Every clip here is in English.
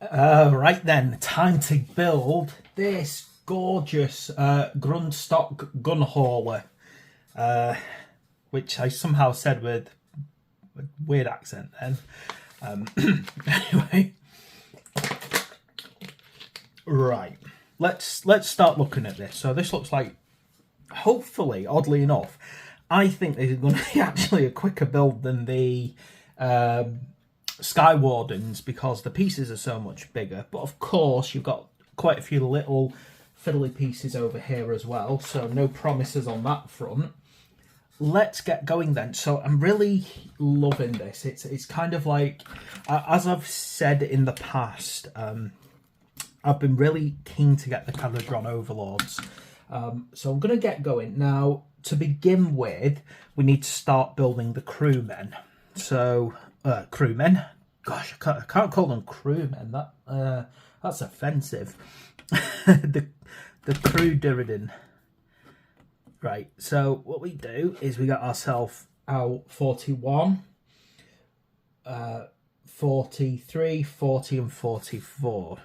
Right then, time to build this gorgeous Grundstock Gunhauler, which I somehow said with a weird accent then. Anyway, right, let's start looking at this. So this looks like, hopefully, oddly enough, I think this is going to be actually a quicker build than the Sky Wardens, because the pieces are so much bigger. But of course, you've got quite a few little fiddly pieces over here as well, so no promises on that front. Let's get going then. So I'm really loving this. It's kind of like, as I've said in the past, I've been really keen to get the Kharadron Overlords. So I'm going to get going. Now, to begin with, we need to start building the crewmen. So, crewmen? Gosh, I can't call them crewmen. That's offensive. the crew Durridin. Right, so what we do is we got ourselves our 41, 43, 40 and 44.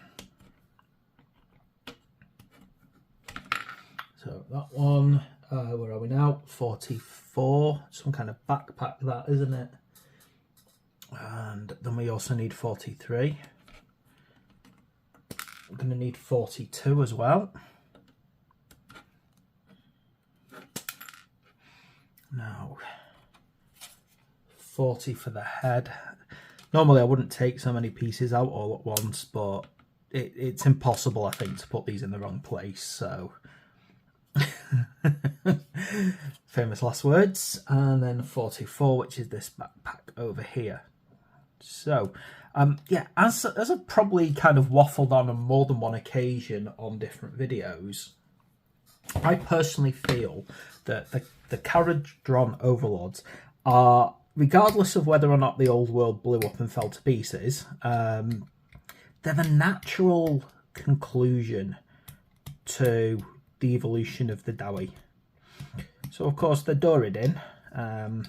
So that one, where are we now? 44, some kind of backpack that, isn't it? And then we also need 43. We're going to need 42 as well. Now, 40 for the head. Normally I wouldn't take so many pieces out all at once, but it's impossible, I think, to put these in the wrong place, so... Famous last words. And then 44, which is this backpack over here. So, yeah, as I've probably kind of waffled on more than one occasion on different videos, I personally feel that the Kharadron Overlords are, regardless of whether or not the old world blew up and fell to pieces, they're the natural conclusion to the evolution of the Dawi. So of course the Durridin, and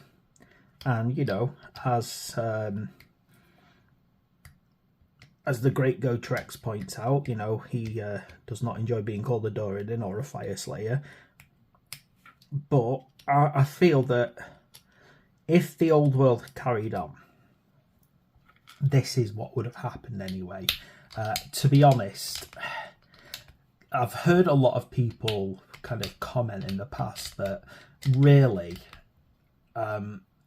you know, as the great Gotrex points out, you know, he does not enjoy being called a Durridin or a Fire Slayer. But I feel that if the old world had carried on, this is what would have happened anyway. To be honest, I've heard a lot of people kind of comment in the past that really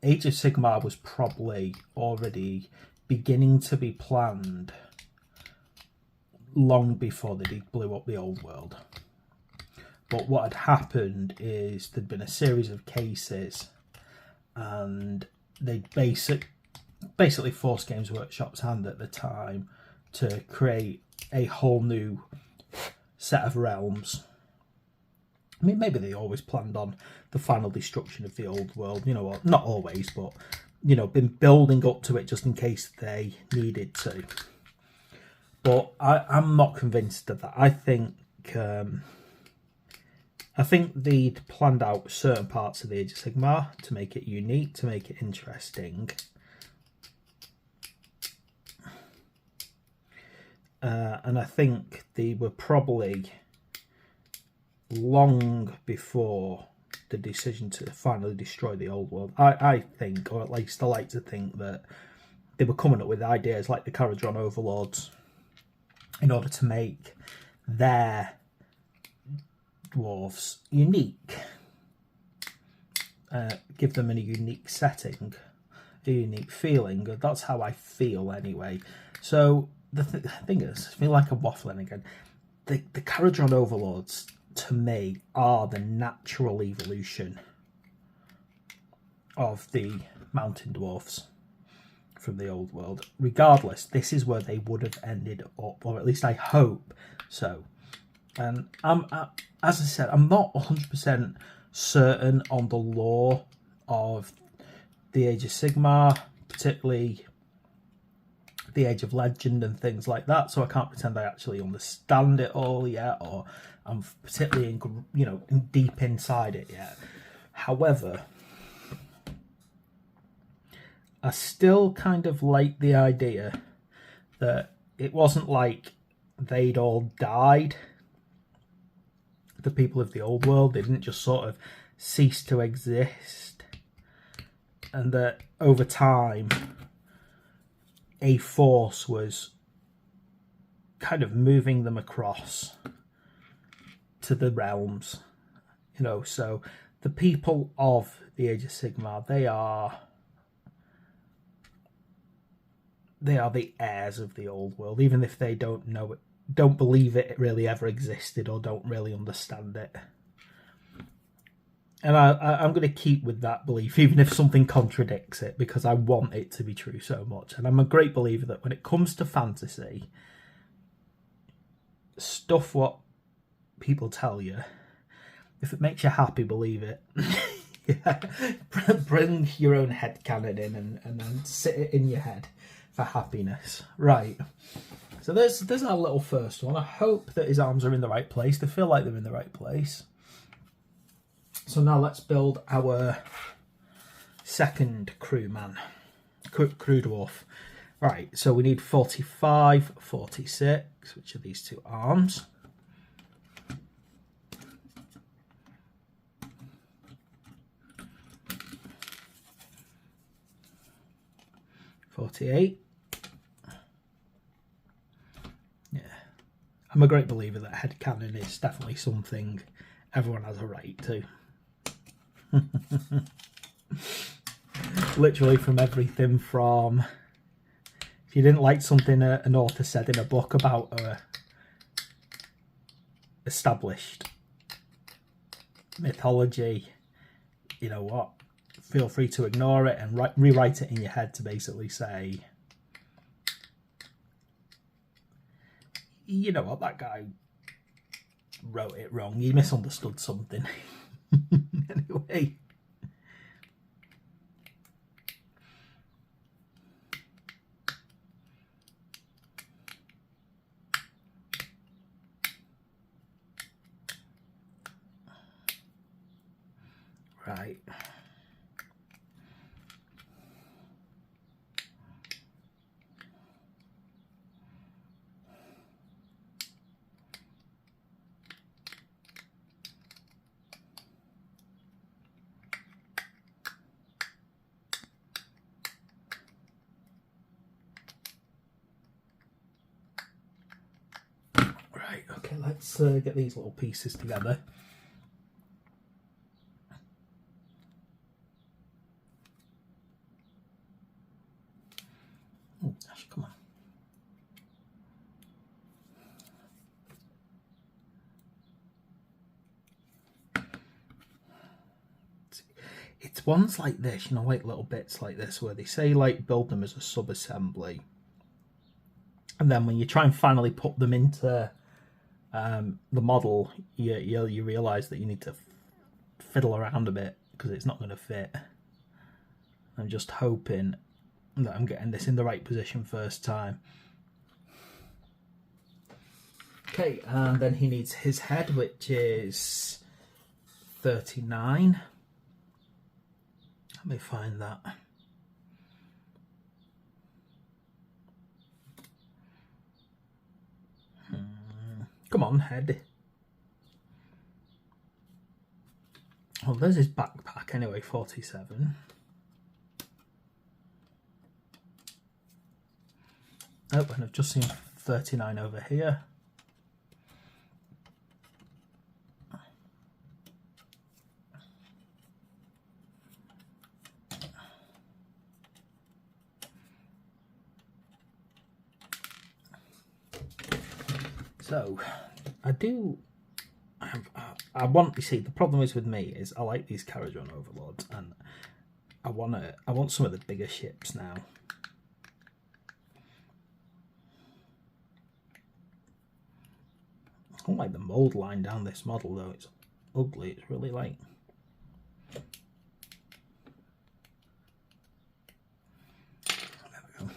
Age of Sigmar was probably already beginning to be planned long before they blew up the old world. But what had happened is there'd been a series of cases, and they basically forced Games Workshop's hand at the time to create a whole new set of realms. I mean, maybe they always planned on the final destruction of the old world, you know what, not always, but, you know, been building up to it just in case they needed to. But I'm not convinced of that. I think they'd planned out certain parts of the Age of Sigmar to make it unique, to make it interesting. And I think they were probably long before the decision to finally destroy the old world. I think, or at least I like to think, that they were coming up with ideas like the Kharadron Overlords in order to make their dwarves unique, give them a unique setting, a unique feeling. That's how I feel anyway. So the thing is, I feel like I'm waffling again. The Kharadron Overlords, to me, are the natural evolution of the mountain dwarfs from the old world. Regardless, this is where they would have ended up, or at least I hope so. And as I said, I'm not 100% certain on the lore of the Age of Sigmar, particularly the Age of Legend and things like that, so I can't pretend I actually understand it all yet, or I'm particularly deep inside it yet. However, I still kind of like the idea that it wasn't like they'd all died. The people of the old world, they didn't just sort of cease to exist, and that over time a force was kind of moving them across to the realms, you know. So the people of the Age of Sigmar, they are the heirs of the old world, even if they don't know it, don't believe it really ever existed, or don't really understand it. And I'm going to keep with that belief, even if something contradicts it, because I want it to be true so much. And I'm a great believer that when it comes to fantasy, stuff what people tell you, if it makes you happy, believe it. Yeah. Bring your own headcanon in and then sit it in your head for happiness. Right. So there's our little first one. I hope that his arms are in the right place. They feel like they're in the right place. So now let's build our second crewman, crew dwarf. Right, so we need 45, 46, which are these two arms. $48. Yeah, I'm a great believer that headcanon is definitely something everyone has a right to. Literally from everything from, if you didn't like something an author said in a book about a established mythology, you know what, feel free to ignore it and rewrite it in your head to basically say, you know what, that guy wrote it wrong, he misunderstood something. Anyway, right. Right, okay, let's get these little pieces together. Oh, gosh, come on. It's ones like this, you know, like little bits like this, where they say, like, build them as a sub-assembly. And then when you try and finally put them into the model, you realise that you need to fiddle around a bit because it's not going to fit. I'm just hoping that I'm getting this in the right position first time. Okay, and then he needs his head, which is 39. Let me find that. Come on, head. Well, there's his backpack anyway, 47. Oh, and I've just seen 39 over here. So, I want, you see, the problem is with me is I like these Kharadron Overlords, and I want some of the bigger ships now. I don't like the mold line down this model though, it's ugly, it's really like... There we go.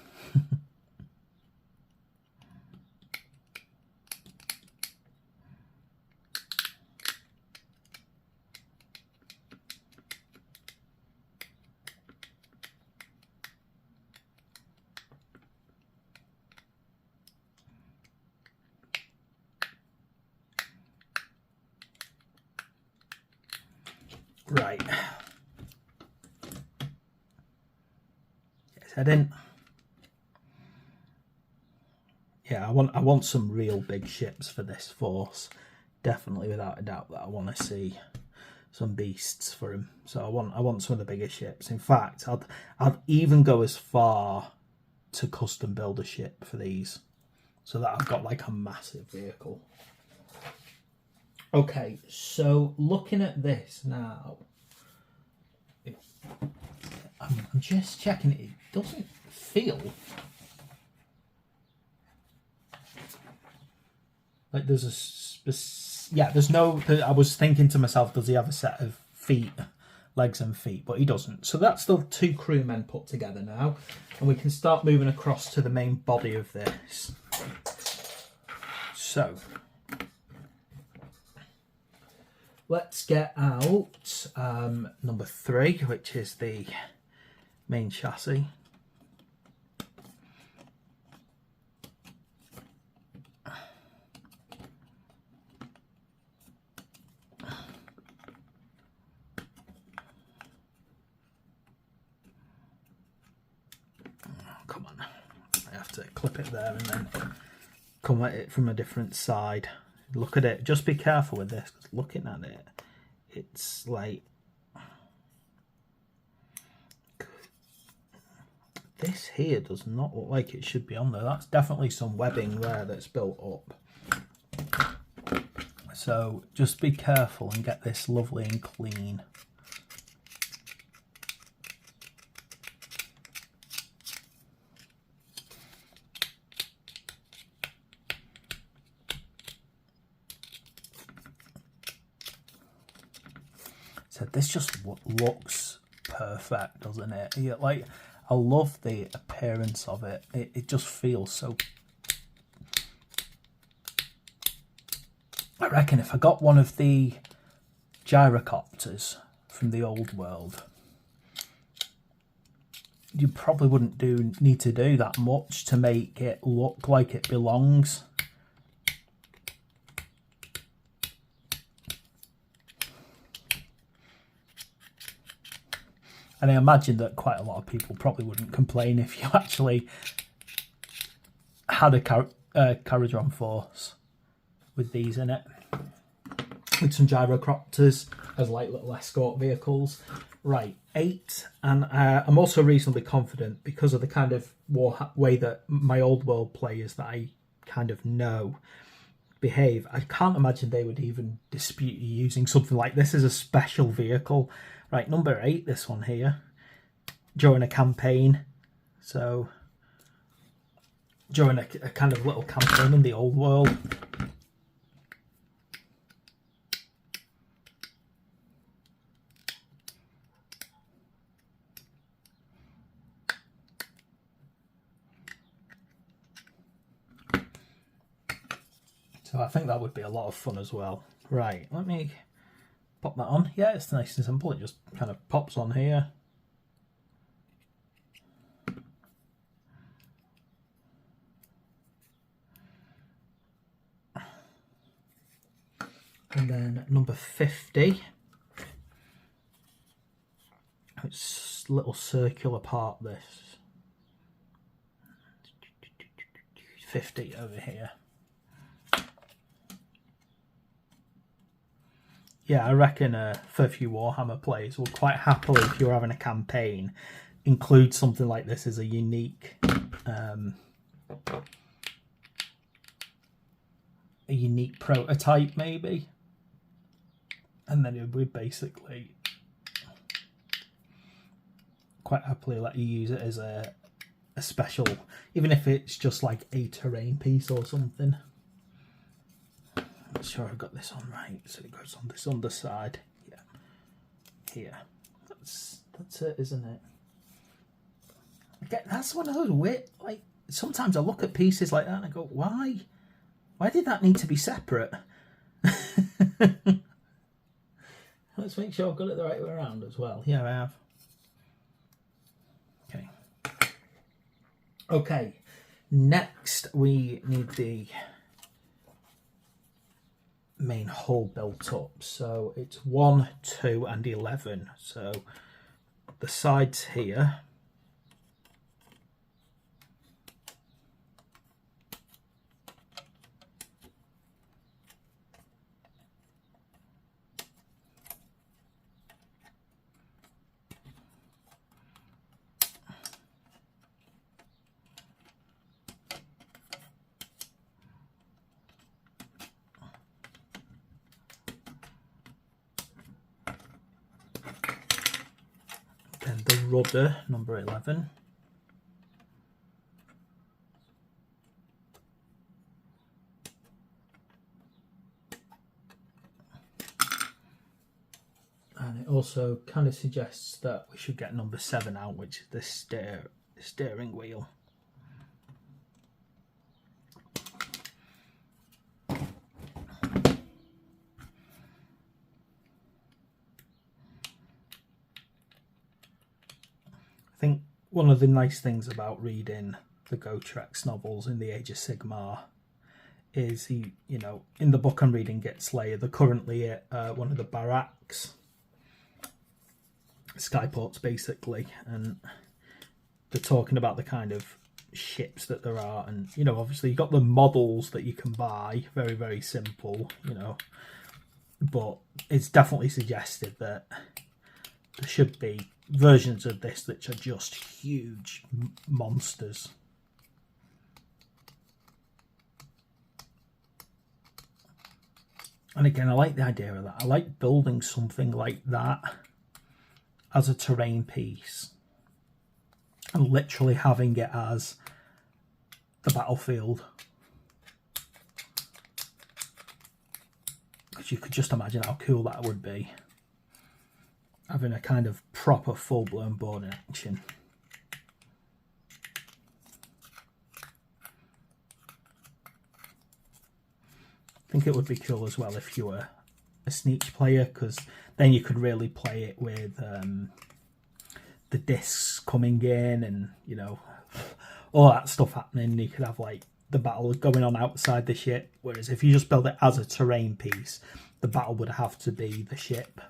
Right. Get his head in. Yeah, I want some real big ships for this force. Definitely, without a doubt, that I want to see some beasts for him. So I want some of the bigger ships. In fact, I'd even go as far to custom build a ship for these, so that I've got like a massive vehicle. Okay, so looking at this now, I'm just checking. It doesn't feel like there's there's no. I was thinking to myself, does he have a set of feet, legs and feet? But he doesn't. So that's the 2 crewmen put together now, and we can start moving across to the main body of this. So let's get out number 3, which is the main chassis. Come on, I have to clip it there and then come at it from a different side. Look at it, just be careful with this, because looking at it, it's like, this here does not look like it should be on there. That's definitely some webbing there that's built up. So just be careful and get this lovely and clean. So this just looks perfect, doesn't it? Yeah, like, I love the appearance of it. It just feels so... I reckon if I got one of the gyrocopters from the old world, you probably wouldn't need to do that much to make it look like it belongs. And I imagine that quite a lot of people probably wouldn't complain if you actually had a Kharadron force with these in it. With some gyrocopters as like little escort vehicles. Right, 8. And I'm also reasonably confident, because of the kind of way that my old world players that I kind of know behave, I can't imagine they would even dispute you using something like this as a special vehicle. Right, number 8, this one here, during a campaign. So, during a kind of little campaign in the old world. So I think that would be a lot of fun as well. Right, let me pop that on. Yeah, it's nice and simple. It just kind of pops on here. And then number 50. It's a little circular part, this. 50 over here. Yeah, I reckon for a few Warhammer players will quite happily, if you're having a campaign, include something like this as a unique prototype, maybe. And then it would basically quite happily let you use it as a special, even if it's just like a terrain piece or something. Make sure I've got this on right, so it goes on this underside. Yeah, here. That's it, isn't it? Again, that's one of those weird. Like, sometimes I look at pieces like that and I go, why? Why did that need to be separate? Let's make sure I've got it the right way around as well. Yeah, I have. Okay. Okay. Next, we need the main hull built up. So it's 1, 2 and 11. So the sides here, then the rudder, number 11. And it also kind of suggests that we should get number 7 out, which is the steering wheel. I think one of the nice things about reading the Gotrek novels in the Age of Sigmar is you know, in the book I'm reading, Git Slayer, they're currently at one of the barracks, skyports basically, and they're talking about the kind of ships that there are, and you know, obviously you've got the models that you can buy, very, very simple, you know, but it's definitely suggested that there should be versions of this which are just huge monsters. And again, I like the idea of that. I like building something like that as a terrain piece and literally having it as the battlefield. Because you could just imagine how cool that would be, having a kind of proper full-blown board in action. I think it would be cool as well if you were a Sneak player, because then you could really play it with the discs coming in and, you know, all that stuff happening. You could have like the battle going on outside the ship, whereas if you just build it as a terrain piece, the battle would have to be the ship.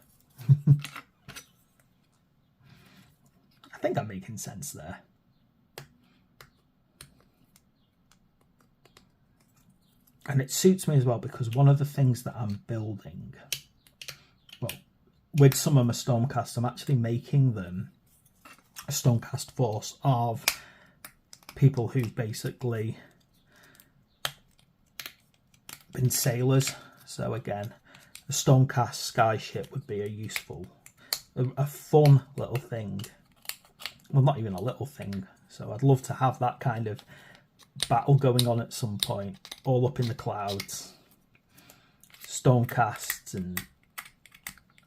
I think I'm making sense there. And it suits me as well, because one of the things that I'm building, well, with some of my Stormcast, I'm actually making them a Stormcast force of people who've basically been sailors. So again, a Stormcast skyship would be a useful, a fun little thing. Well, not even a little thing. So I'd love to have that kind of battle going on at some point, all up in the clouds. Stormcasts, and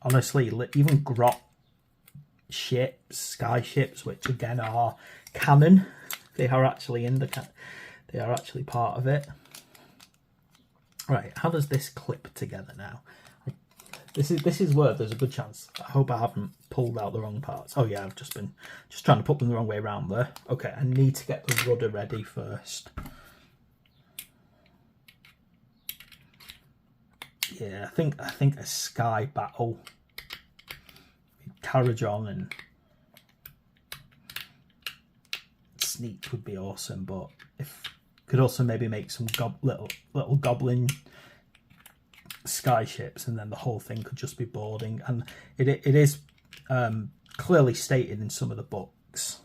honestly, even grot ships, sky ships, which again are canon. They are actually in the they are actually part of it. Right, how does this clip together now? This is where there's a good chance. I hope I haven't pulled out the wrong parts. Oh yeah, I've just trying to put them the wrong way around there. Okay, I need to get the rudder ready first. Yeah, I think a sky battle, Kharadron and Sneak would be awesome. But if could also maybe make some little goblin sky ships, and then the whole thing could just be boarding. And it is clearly stated in some of the books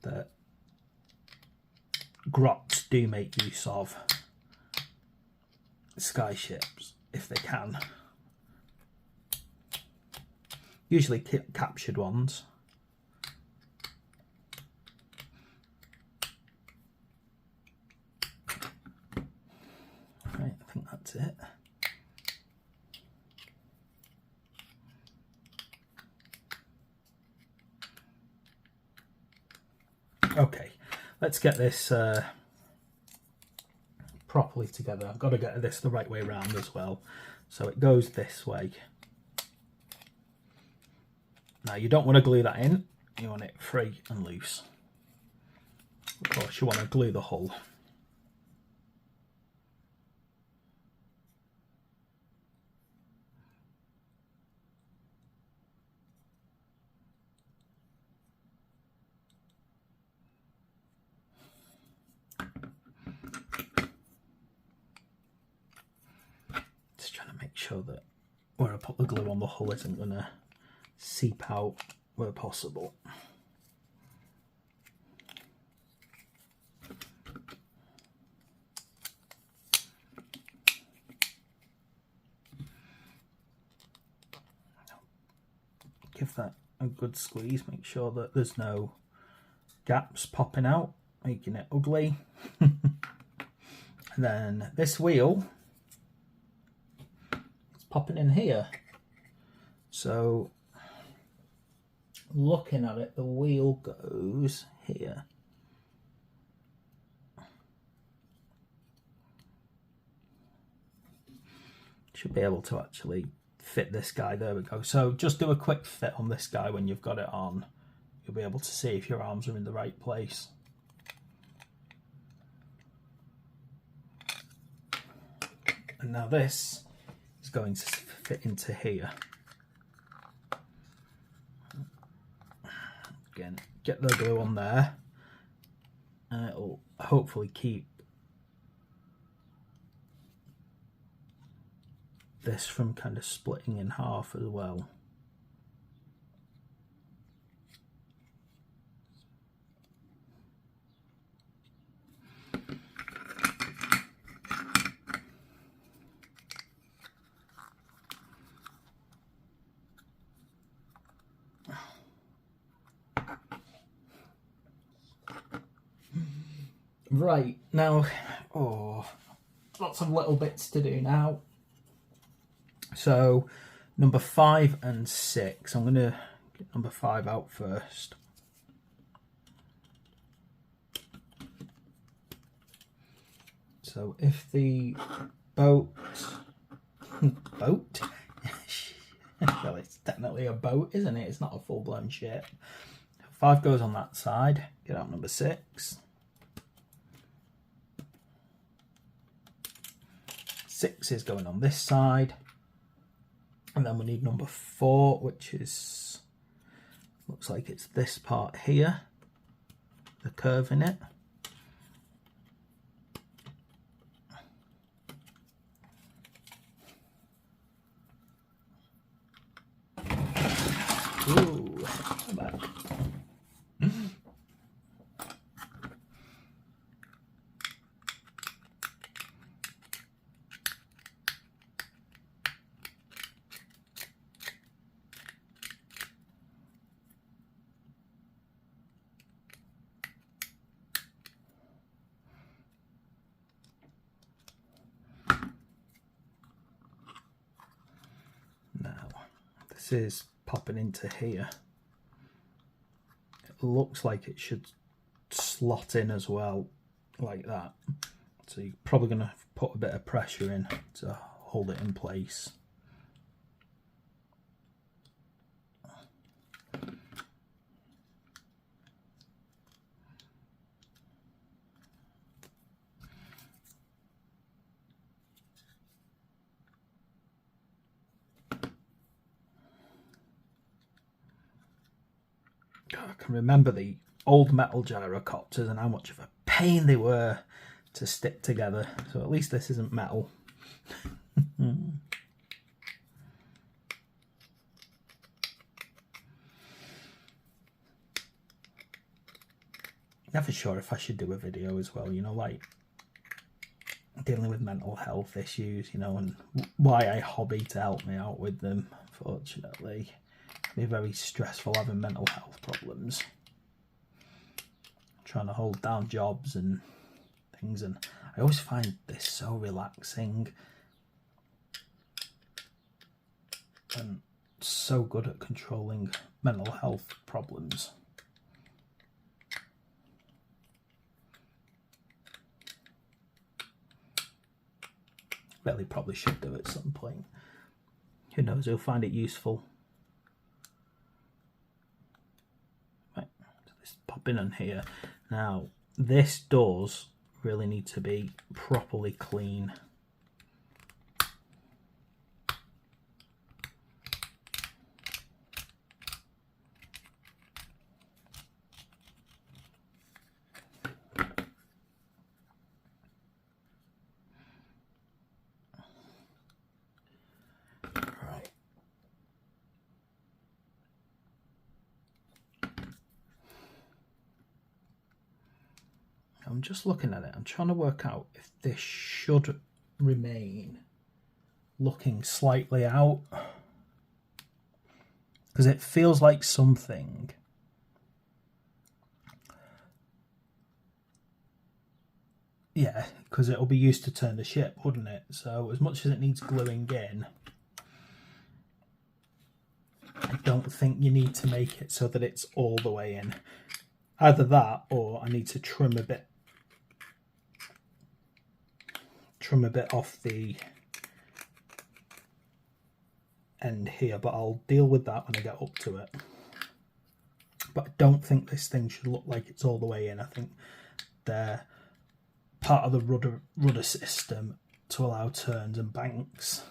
that grots do make use of sky ships if they can, usually captured ones. Right, I think that's it. Okay, let's get this properly together. I've got to get this the right way around as well. So it goes this way. Now you don't want to glue that in, you want it free and loose. Of course you want to glue the hull. sure that where I put the glue on the hull isn't going to seep out where possible. Give that a good squeeze, make sure that there's no gaps popping out, making it ugly. And then this wheel is popping in here. So looking at it, the wheel goes here. Should be able to actually fit this guy. There we go. So just do a quick fit on this guy when you've got it on. You'll be able to see if your arms are in the right place. And now this is going to fit into here. Again, get the glue on there, and it'll hopefully keep this from kind of splitting in half as well. Right, now, lots of little bits to do now. So, number 5 and 6, I'm going to get number 5 out first. So, if the boat, well, it's technically a boat, isn't it? It's not a full-blown ship. 5 goes on that side, get out number 6. 6 is going on this side, and then we need number 4, which is, looks like it's this part here, the curve in it. Ooh, come back. This is popping into here. It looks like it should slot in as well, like that. So you're probably going to put a bit of pressure in to hold it in place. I can remember the old metal gyrocopters and how much of a pain they were to stick together. So at least this isn't metal. Never sure if I should do a video as well, you know, like dealing with mental health issues, you know, and why I hobby to help me out with them. Unfortunately, it can be very stressful having mental health problems, trying to hold down jobs and things, and I always find this so relaxing and so good at controlling mental health problems. Really probably should do at some point. Who knows, who'll find it useful. Right, so this pop in on here. Now, this does really need to be properly clean. I'm just looking at it. I'm trying to work out if this should remain looking slightly out, because it feels like something. Yeah, because it'll be used to turn the ship, wouldn't it? So as much as it needs gluing in, I don't think you need to make it so that it's all the way in. Either that, or I need to trim a bit off the end here, but I'll deal with that when I get up to it. But I don't think this thing should look like it's all the way in. I think they're part of the rudder system to allow turns and banks.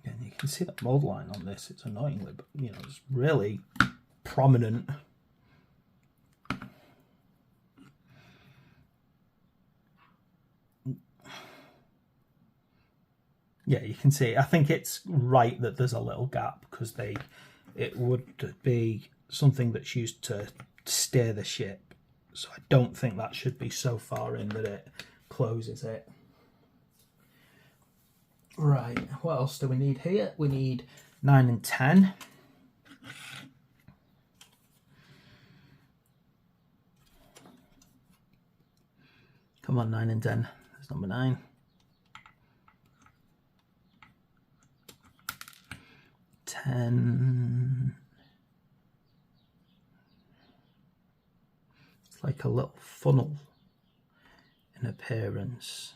Again, you can see that mold line on this. It's annoyingly, but you know, it's really prominent. Yeah, you can see. I think it's right that there's a little gap, because it would be something that's used to steer the ship. So I don't think that should be so far in that it closes it. Right, what else do we need here? We need 9 and 10. Come on, 9 and 10. There's number 9. 10. It's like a little funnel in appearance.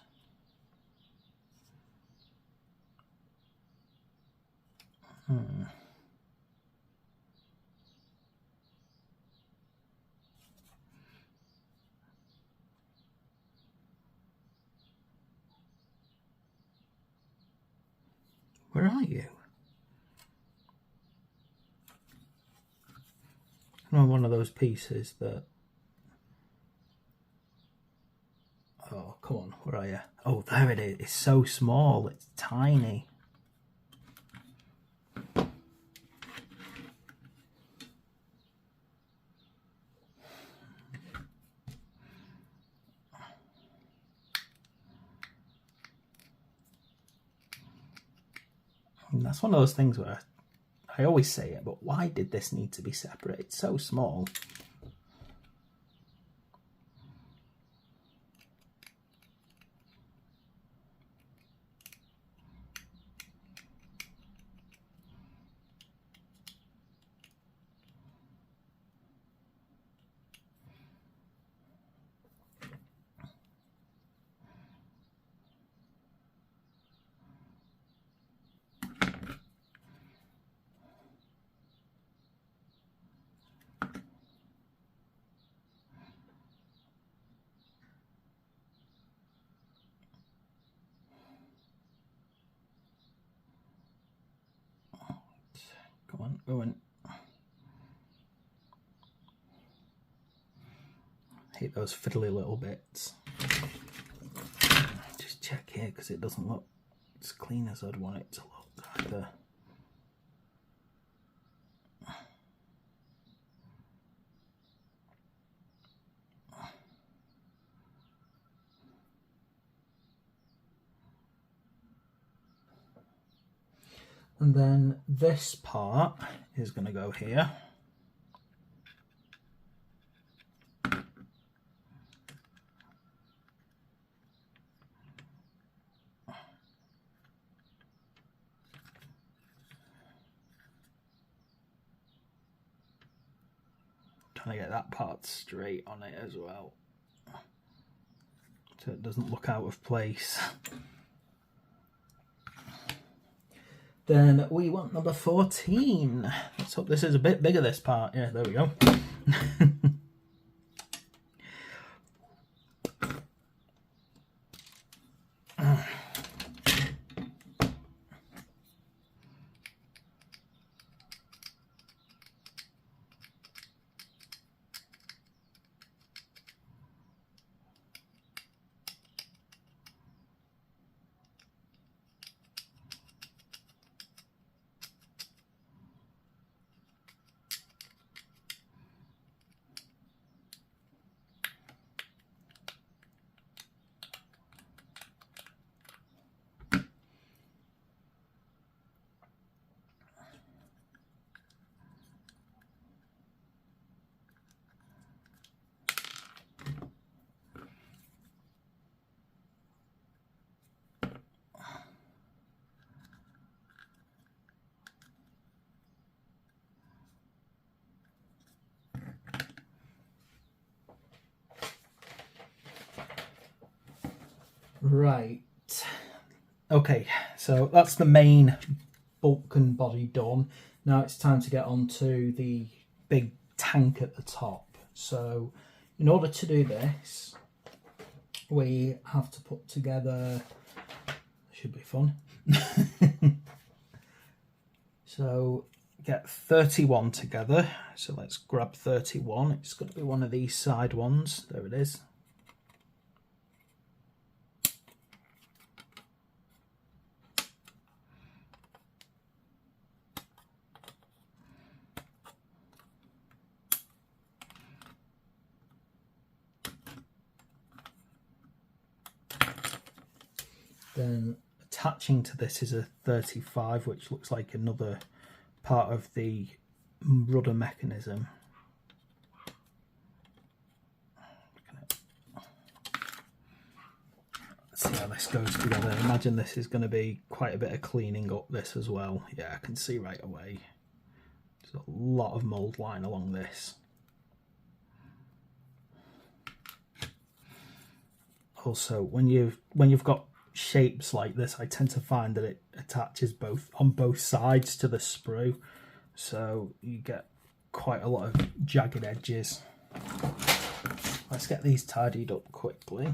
Where are you? I'm one of those pieces that... Oh, come on, where are you? Oh, there it is. It's so small, it's tiny. And that's one of those things where I always say it, but why did this need to be separate? It's so small. Go on, go on. Hate those fiddly little bits. Just check here, because it doesn't look as clean as I'd want it to look either. And then this part is going to go here. Trying to get that part straight on it as well, so it doesn't look out of place. Then we want number 14. Let's hope this is a bit bigger, this part. Yeah, there we go. Right. Okay, so that's the main bulk and body done. Now it's time to get on to the big tank at the top. So in order to do this, we have to put together, should be fun. So get 31 together. So let's grab 31. It's going to be one of these side ones. There it is. Then attaching to this is a 35, which looks like another part of the rudder mechanism. Let's see how this goes together. I imagine this is going to be quite a bit of cleaning up this as well. Yeah, I can see right away. There's a lot of mould line along this. Also, when you've got shapes like this, I tend to find that it attaches on both sides to the sprue, so you get quite a lot of jagged edges. Let's get these tidied up quickly.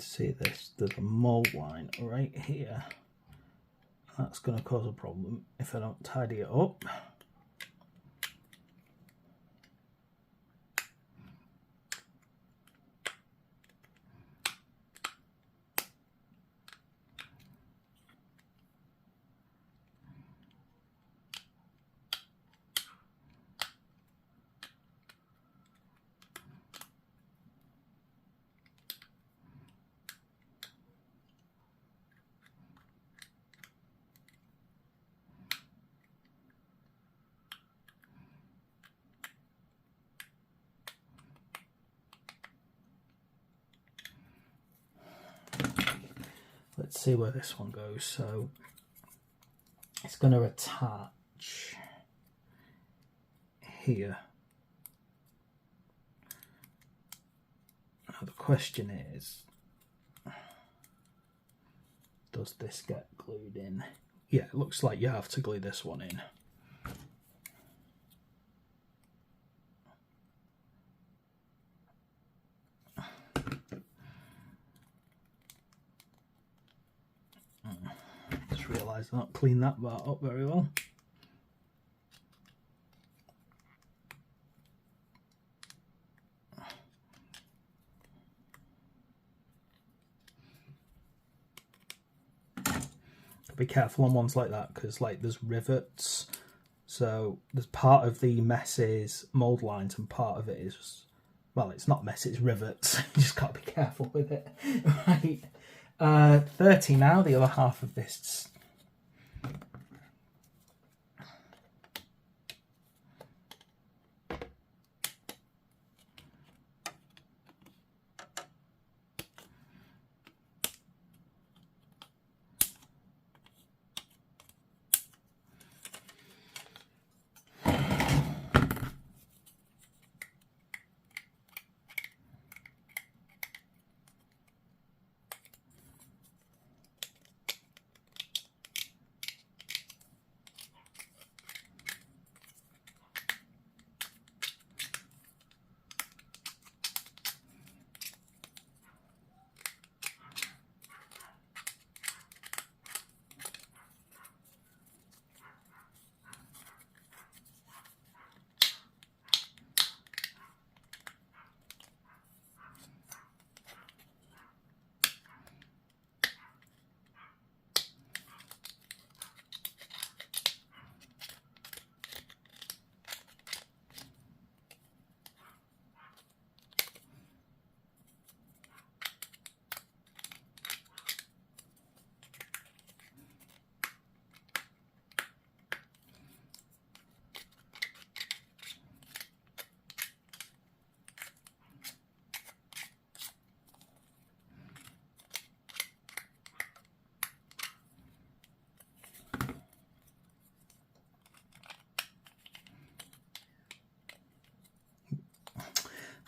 See this, there's a mould line right here. That's going to cause a problem if I don't tidy it up. Let's see where this one goes. So it's going to attach here. Now the question is, does this get glued in? Yeah, it looks like you have to glue this one in. Just realised I've not cleaned that part up very well. Be careful on ones like that, because like there's rivets, so there's part of the mess is mould lines and part of it is, well, it's not mess, it's rivets. You just got to be careful with it. Right, 30 now, the other half of this.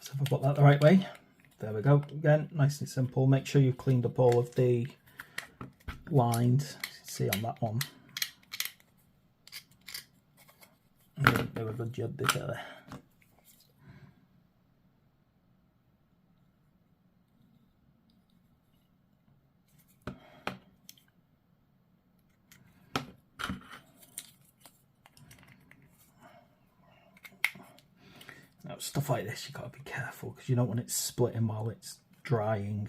So if I put that the right way, there we go. Again, nice and simple. Make sure you've cleaned up all of the lines. See on that one. Do a good job there. Now, stuff like this, you got to be careful because you don't want it splitting while it's drying.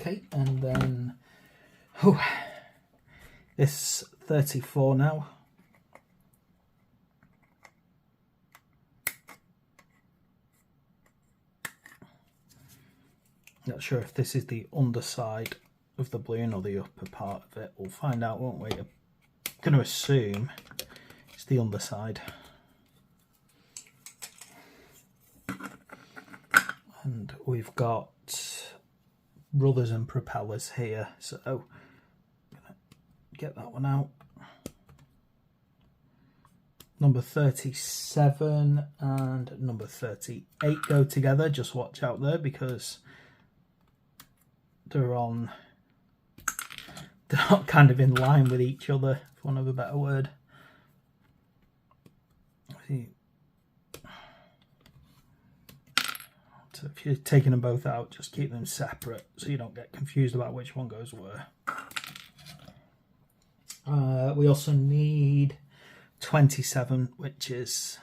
Okay, and then this 34 now. Not sure if this is the underside of the balloon or the upper part of it. We'll find out, won't we? I'm going to assume it's the underside. And we've got rudders and propellers here, so I'm gonna get that one out. Number 37 and number 38 go together. Just watch out there because they're not kind of in line with each other, for want of a better word. So if you're taking them both out, just keep them separate so you don't get confused about which one goes where. We also need 27, which is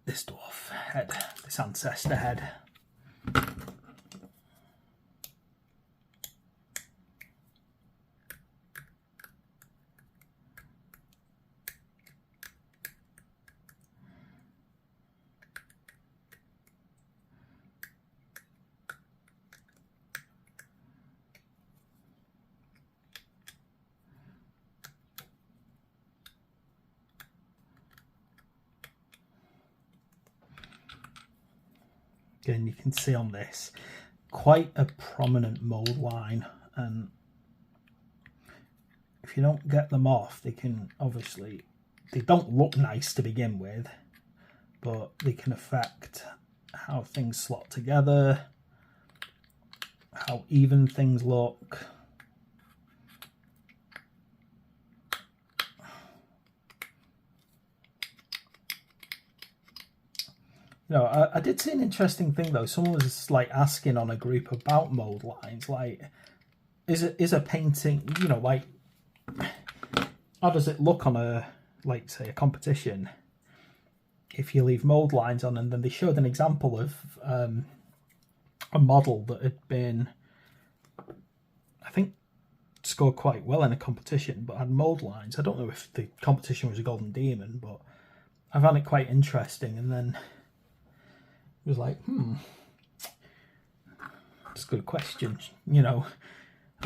this dwarf head, this ancestor head. Again, you can see on this quite a prominent mold line, and if you don't get them off, they can obviously, they don't look nice to begin with, but they can affect how things slot together, how even things look. You know, I did see an interesting thing though. Someone was like asking on a group about mold lines, like, is a painting, you know, like, how does it look on a, like, say, a competition if you leave mold lines on? And then they showed an example of a model that had been, I think, scored quite well in a competition, but had mold lines. I don't know if the competition was a Golden Demon, but I found it quite interesting. And then it was like, that's a good question. You know,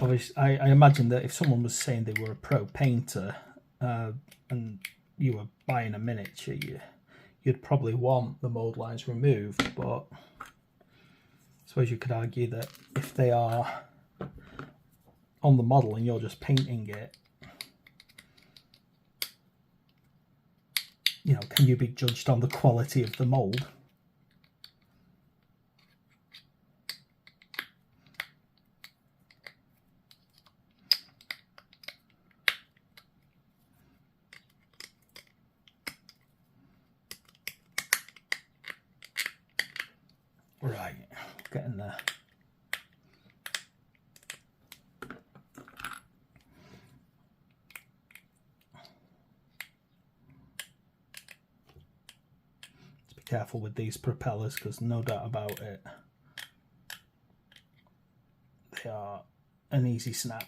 obviously, I imagine that if someone was saying they were a pro painter and you were buying a miniature, you'd probably want the mold lines removed. But I suppose you could argue that if they are on the model and you're just painting it, you know, can you be judged on the quality of the mold? Right, getting there. Just be careful with these propellers because no doubt about it, they are an easy snap.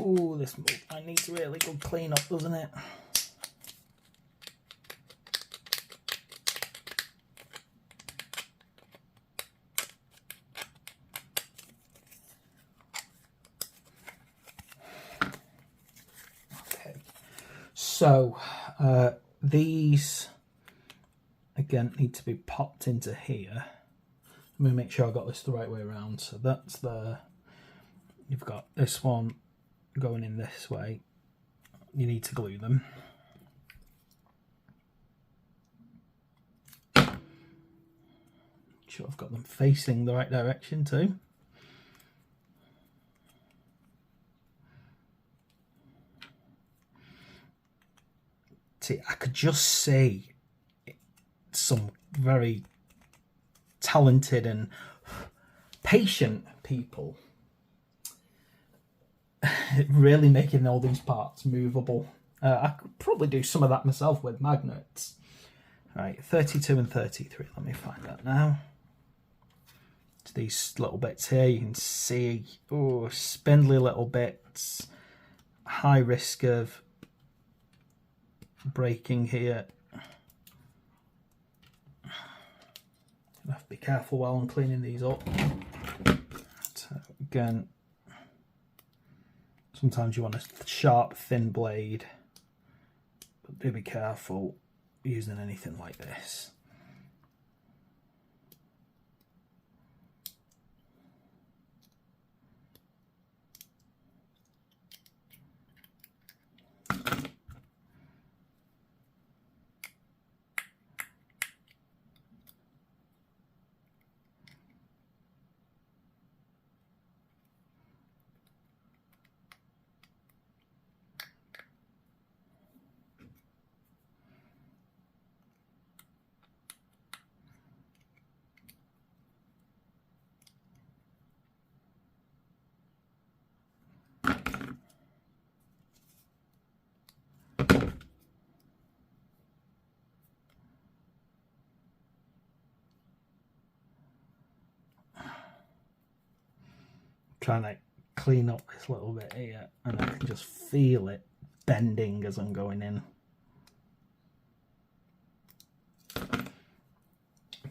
Oh, this I needs really good clean up, doesn't it? Okay, so these again need to be popped into here. I'm going to make sure I got this the right way around. So that's the, you've got this one going in this way. You need to glue them. Make sure I've got them facing the right direction too. See, I could just see some very talented and patient people really making all these parts movable. I could probably do some of that myself with magnets. Right, 32 and 33. Let me find that now. It's these little bits here, you can see, oh, spindly little bits. High risk of breaking here. I have to be careful while I'm cleaning these up. So again, sometimes you want a sharp, thin blade, but do be careful using anything like this. Trying to clean up this little bit here, and I can just feel it bending as I'm going in.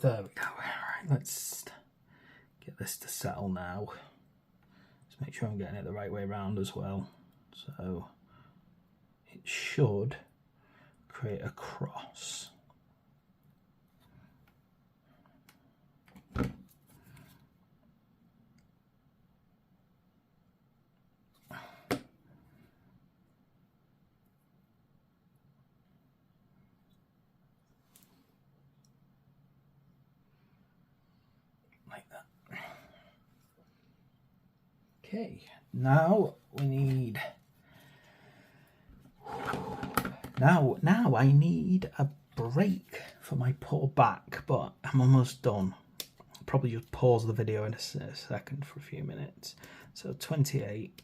There we go. Right, let's get this to settle now. Let's make sure I'm getting it the right way around as well. So it should create a cross. Like that. Okay, now we need, now I need a break for my poor back, but I'm almost done. I'll probably just pause the video in a second for a few minutes. So 28.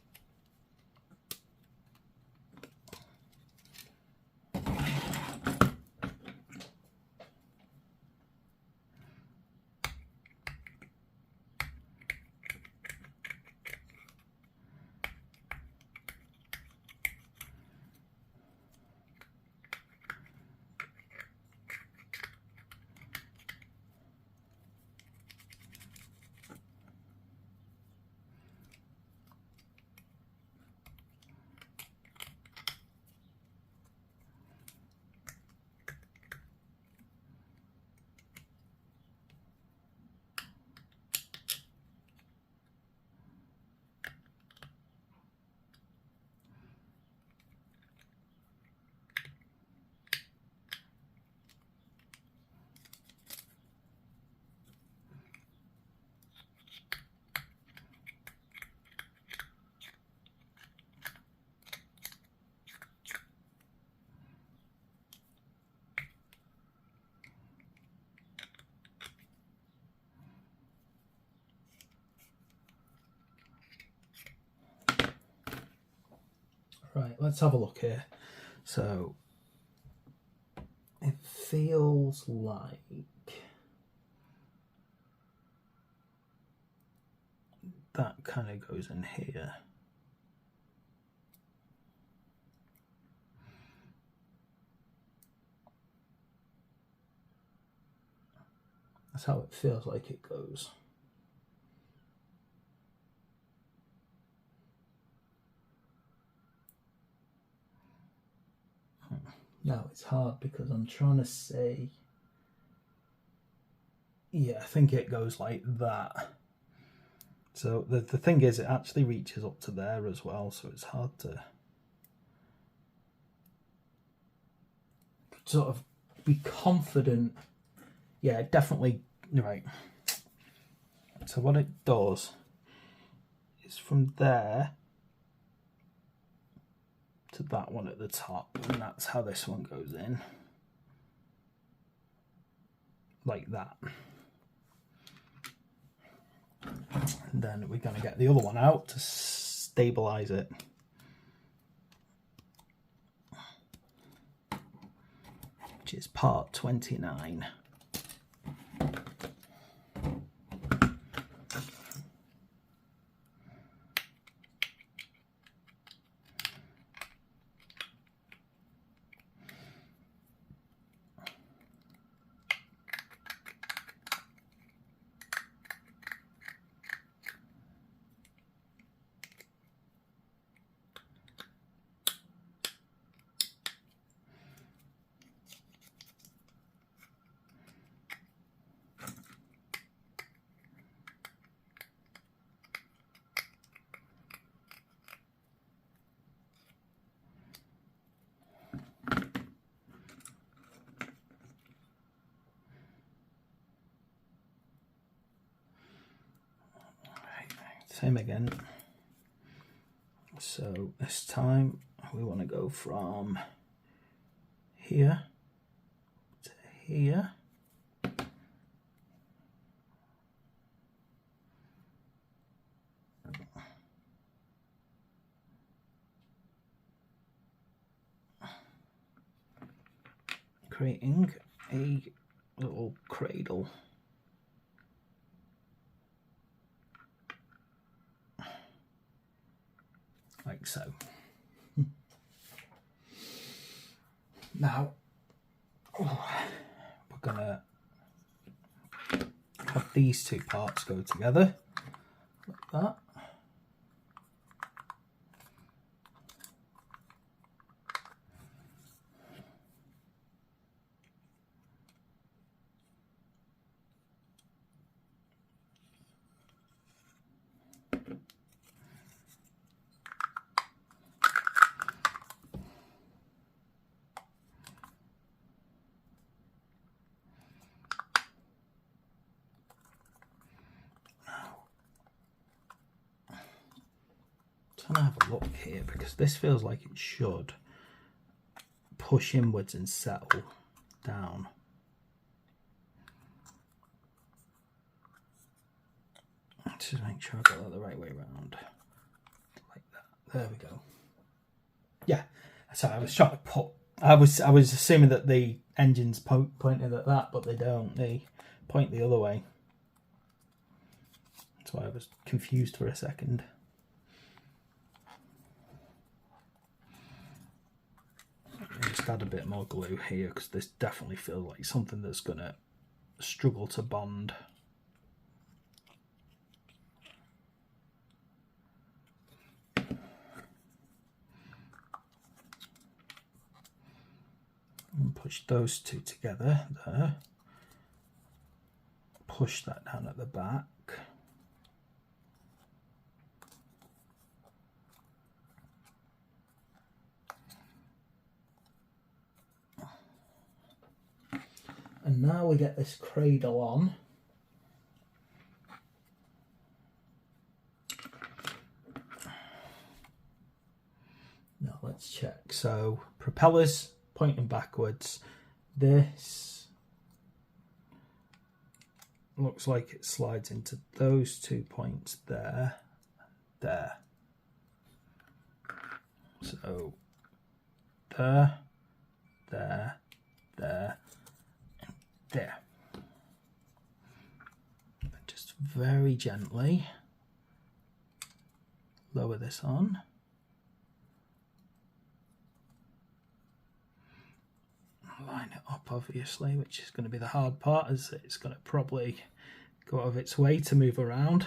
Right, let's have a look here. So it feels like that kind of goes in here. That's how it feels like it goes. Now it's hard because I'm trying to say, yeah, I think it goes like that. So the thing is, it actually reaches up to there as well, so it's hard to sort of be confident. Yeah, definitely, right. So what it does is from there to that one at the top, and that's how this one goes in, like that. And then we're going to get the other one out to stabilize it. Which is part 29. Same again. So this time we want to go from here to here. Creating a little cradle. Like so. Now, we're gonna have these two parts go together, like that. I'm gonna have a look here because this feels like it should push inwards and settle down. Just make sure I got that the right way around. Like that. There we go. Yeah. So I was trying to put. I was assuming that the engines pointed at that, but they don't. They point the other way. That's why I was confused for a second. Just add a bit more glue here because this definitely feels like something that's going to struggle to bond. And push those two together there. Push that down at the back. And now we get this cradle on. Now let's check. So propellers pointing backwards. This looks like it slides into those 2 points there. There. So there, there, there. There. Just very gently lower this on. Line it up, obviously, which is going to be the hard part, as it's going to probably go out of its way to move around.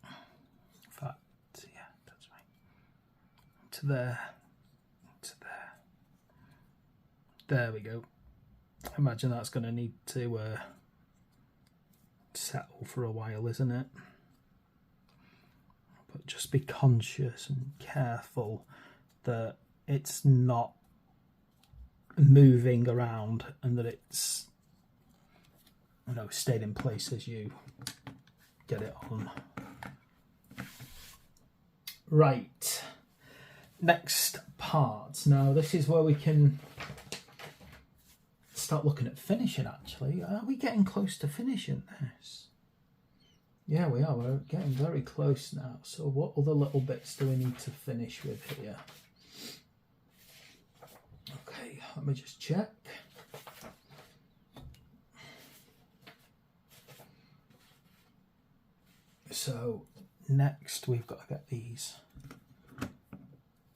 In fact, yeah, that's right. To there, to there. There we go. I imagine that's going to need to settle for a while, isn't it? But just be conscious and careful that it's not moving around and that it's, you know, stayed in place as you get it on. Right, next part. Now this is where we can start looking at finishing. Actually, are we getting close to finishing this? Yeah, we are. We're getting very close now. So what other little bits do we need to finish with here? Okay, let me just check. So next we've got to get these,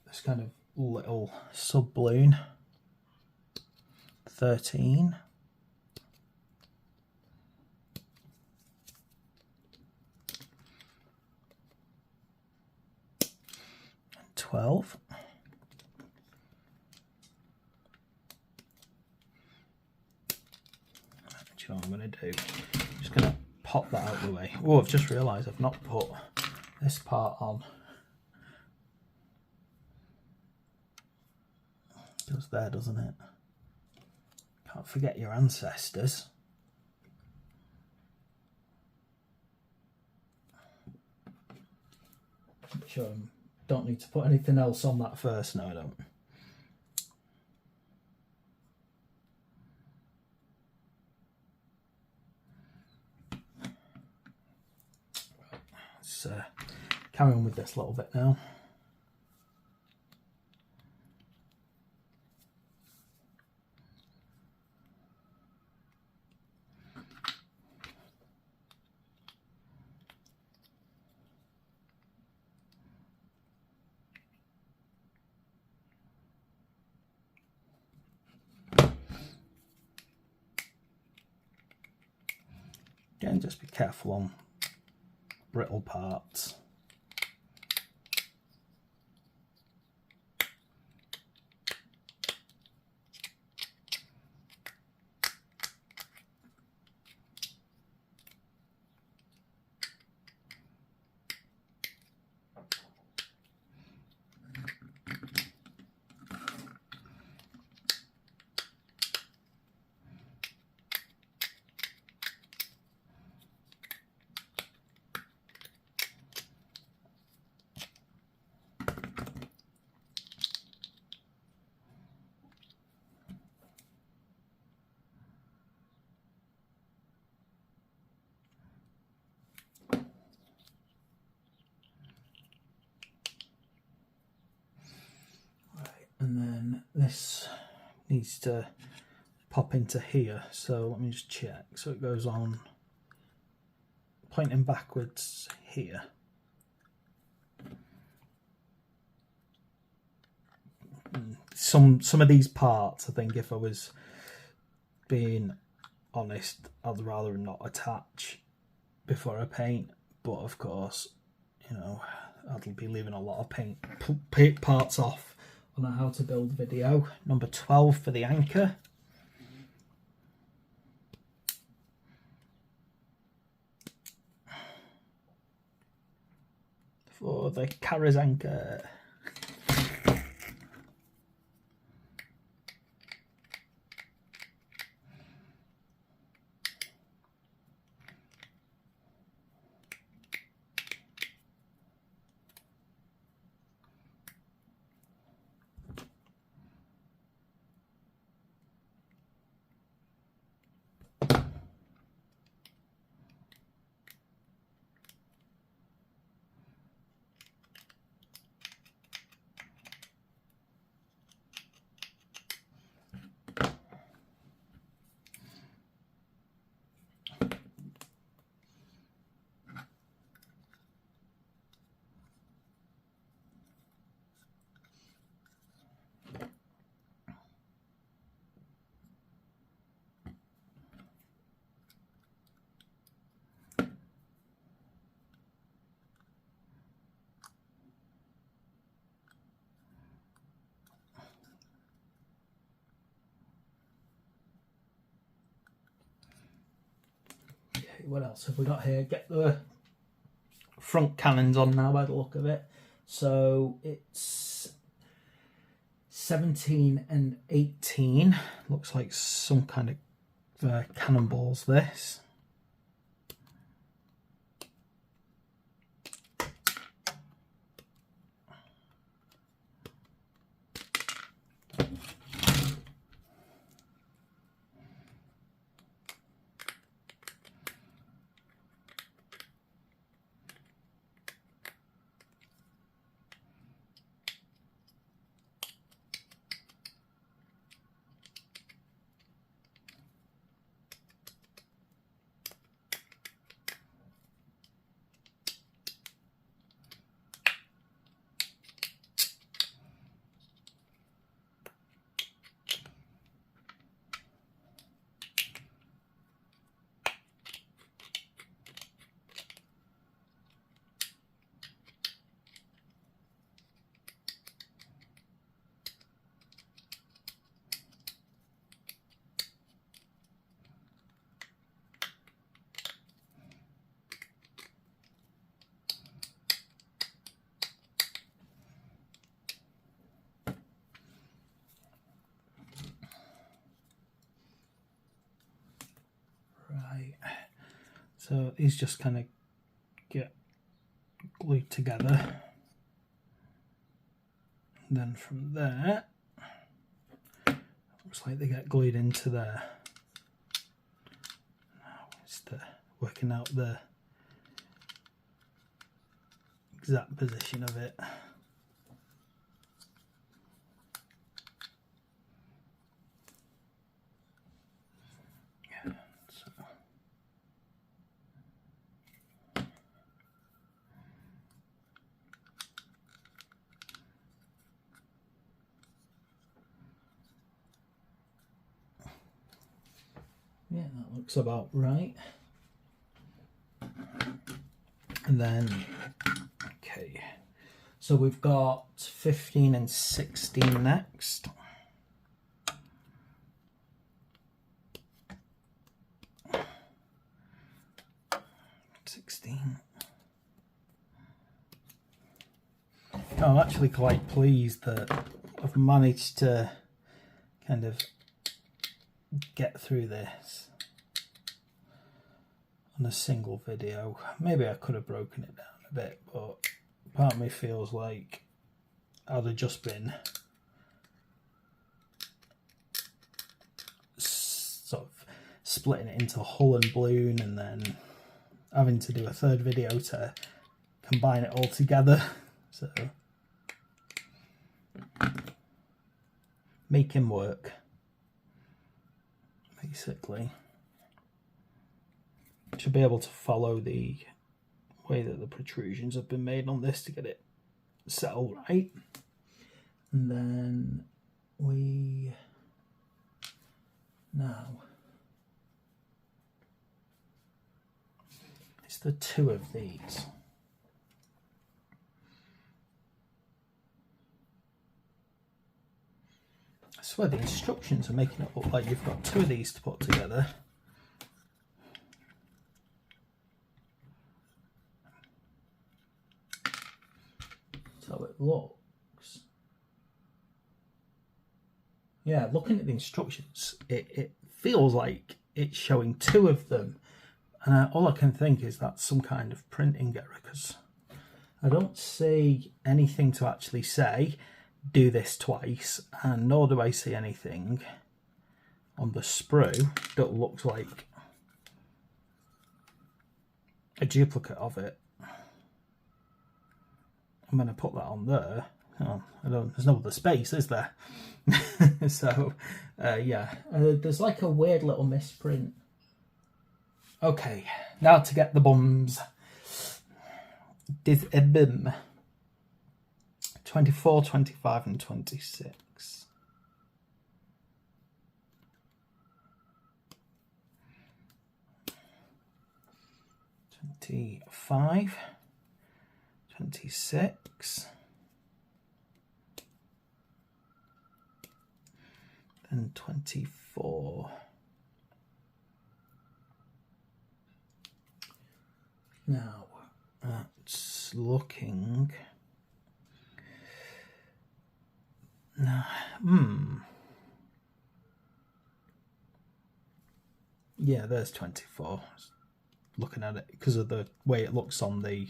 this kind of little sub balloon, 13. 12. Do you know what I'm going to do? I'm just going to pop that out of the way. Oh, I've just realised I've not put this part on. It goes there, doesn't it? Can't forget your ancestors. I'm sure I don't need to put anything else on that first. No, I don't. Let's carry on with this a little bit now. Again, just be careful on brittle parts. And then this needs to pop into here, so let me just check. So it goes on pointing backwards here. Some of these parts, I think, if I was being honest, I'd rather not attach before I paint, but of course, you know, I'll be leaving a lot of paint parts off on a how to build video. Number 12 for the anchor. For the Kara's anchor. what else have we got here? Get the front cannons on now by the look of it. So it's 17 and 18. Looks like some kind of cannonballs this. So these just kind of get glued together. And then from there, looks like they get glued into there. Now it's working out the exact position of it. Yeah, that looks about right. And then, okay, so we've got 15 and 16 next. I'm actually quite pleased that I've managed to kind of get through this on a single video. Maybe I could have broken it down a bit, but part of me feels like I'd have just been sort of splitting it into hull and balloon and then having to do a third video to combine it all together. So make him work, basically. Should be able to follow the way that the protrusions have been made on this to get it settled right. And then it's the two of these. I swear the instructions are making it look like you've got two of these to put together. That's how it looks. Yeah, looking at the instructions, it feels like it's showing two of them. And all I can think is that's some kind of printing error, because I don't see anything to actually say do this twice, and nor do I see anything on the sprue that looks like a duplicate of it. I'm going to put that on there. Oh, there's no other space, is there? So yeah, there's like a weird little misprint. Okay, now to get the bums. This a bim. 24, 25 and 26. $25, $26, and $24. looking. Yeah, there's 24. Looking at it because of the way it looks on the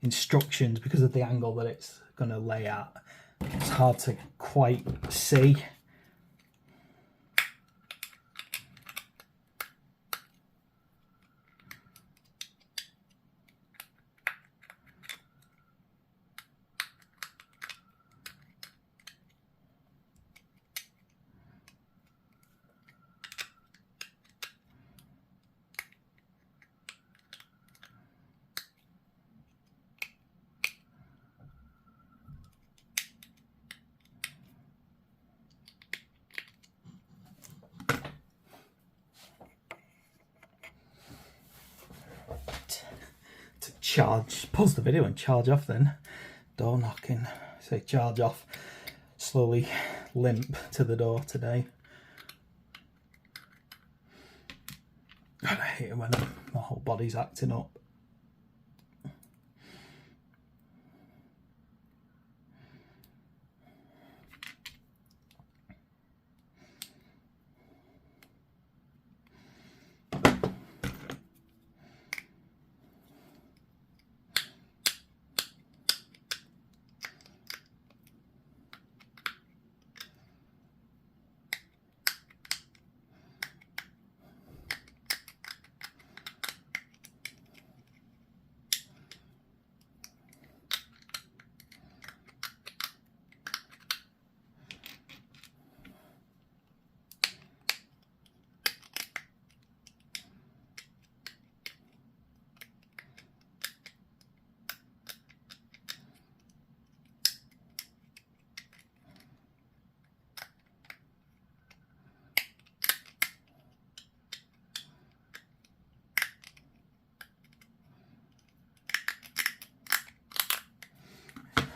instructions, because of the angle that it's going to lay at, it's hard to quite see. Charge, pause the video and charge off then. Door knocking, say charge off. Slowly limp to the door today. God, I hate it when my whole body's acting up.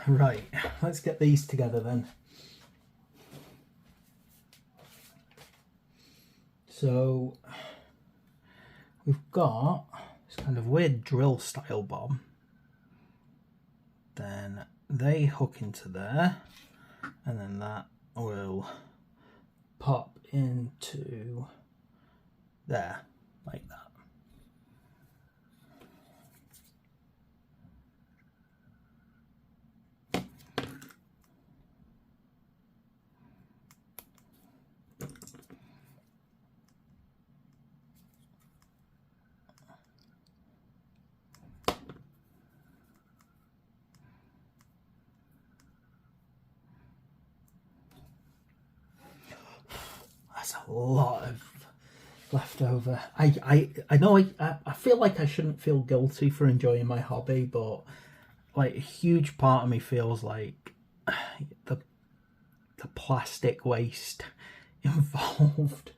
Right, let's get these together then. So we've got this kind of weird drill style bomb. Then they hook into there, and then that will pop into there, like that. That's a lot of leftover. I know I feel like I shouldn't feel guilty for enjoying my hobby, but like a huge part of me feels like the plastic waste involved.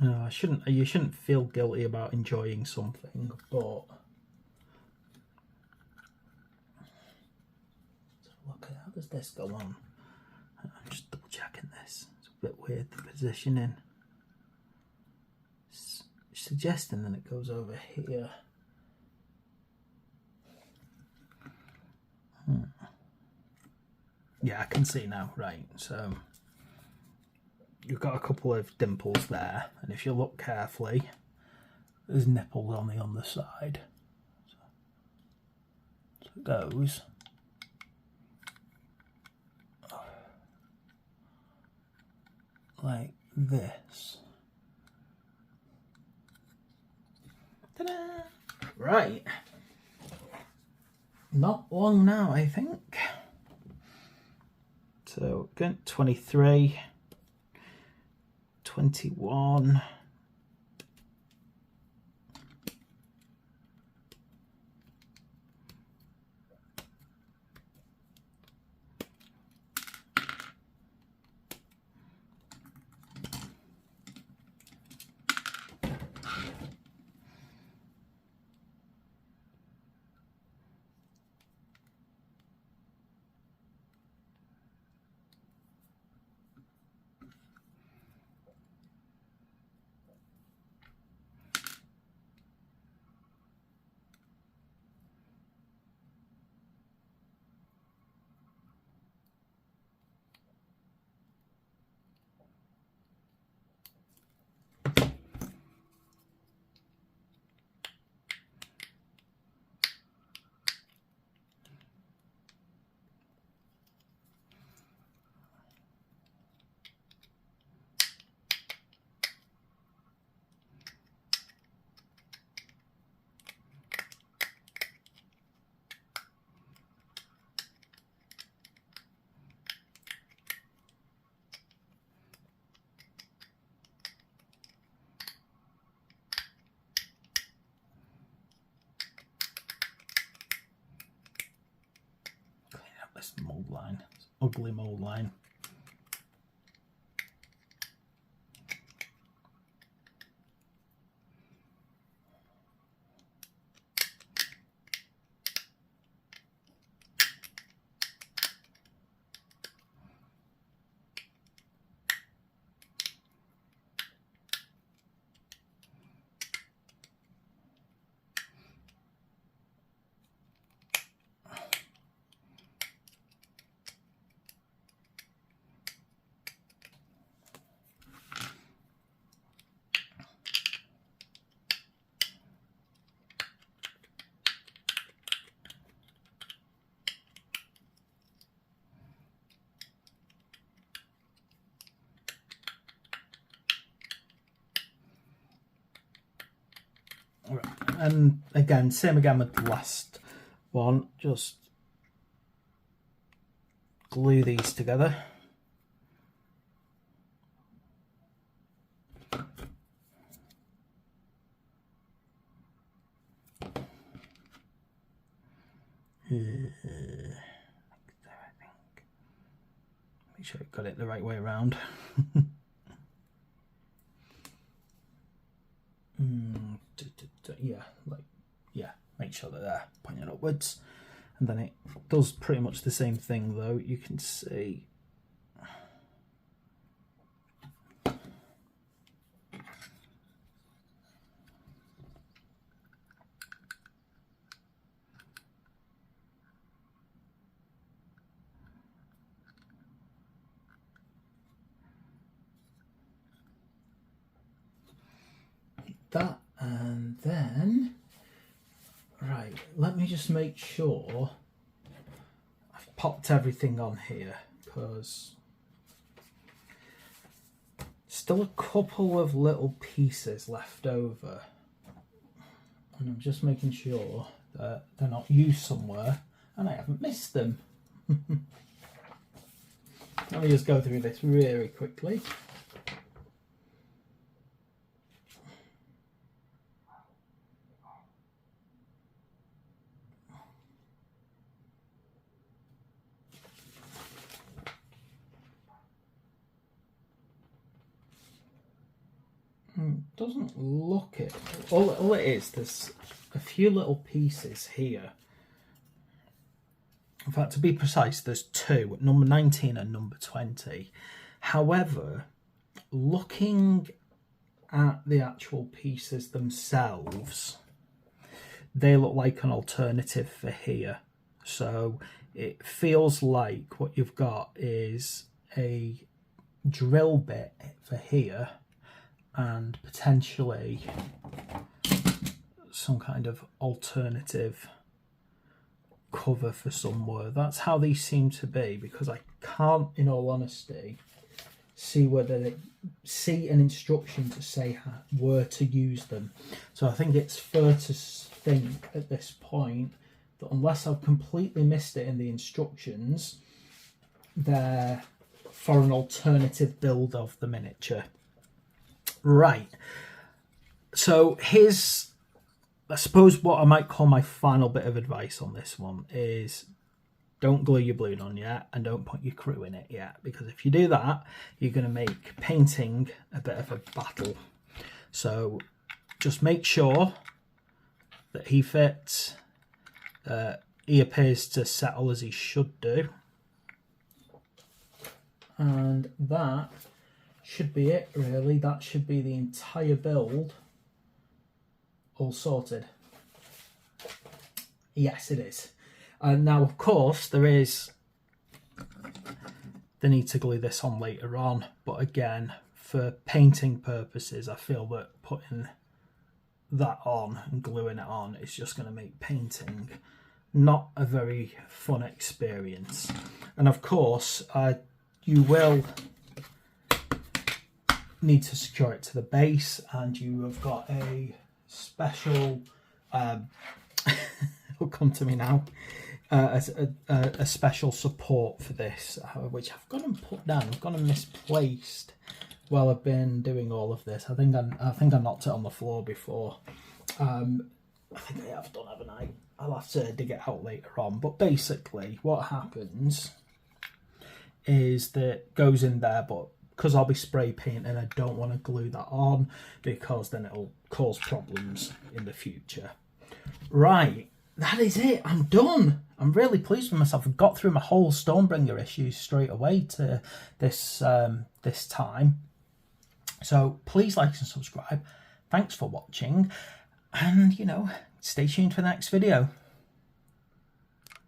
No, you shouldn't feel guilty about enjoying something, but so look at how does this go on? I'm just double checking this. It's a bit weird, the positioning. It's suggesting that it goes over here. Yeah, I can see now. Right, so you've got a couple of dimples there, and if you look carefully, there's nipples on the underside. So it goes like this. Ta-da! Right. Not long now, I think. So, going 23, 21. mould line. Ugly mould line. Right. And again, same again with the last one, just glue these together. Make sure I've got it the right way around. Yeah, make sure that they're pointing upwards, and then it does pretty much the same thing though. You can see that, and then right, let me just make sure I've popped everything on here, because still a couple of little pieces left over, and I'm just making sure that they're not used somewhere and I haven't missed them. Let me just go through this really quickly. Doesn't look it. All it is, there's a few little pieces here. In fact, to be precise, there's two, number 19 and number 20. However, looking at the actual pieces themselves, they look like an alternative for here. So it feels like what you've got is a drill bit for here, and potentially some kind of alternative cover for somewhere. That's how these seem to be, because I can't, in all honesty, see whether they see an instruction to say where to use them. So I think it's fair to think at this point that unless I've completely missed it in the instructions, they're for an alternative build of the miniature. Right, so here's, I suppose, what I might call my final bit of advice on this one is don't glue your balloon on yet, and don't put your crew in it yet, because if you do that, you're going to make painting a bit of a battle. So just make sure that he fits, he appears to settle as he should do, and that should be it really. That should be the entire build all sorted. Yes, it is. And now of course there is the need to glue this on later on, but again, for painting purposes, I feel that putting that on and gluing it on is just going to make painting not a very fun experience. And of course you will need to secure it to the base, and you have got a special it'll come to me now, a special support for this, which I've gone and put down. I've gone and misplaced while I've been doing all of this. I think I knocked it on the floor before. I think I have done, haven't I? I'll have to dig it out later on. But basically what happens is that goes in there, but because I'll be spray painting, I don't want to glue that on because then it'll cause problems in the future. Right, that is it. I'm done. I'm really pleased with myself. I've got through my whole Stormbringer issues straight away to this this time. So please like and subscribe. Thanks for watching, and you know, stay tuned for the next video.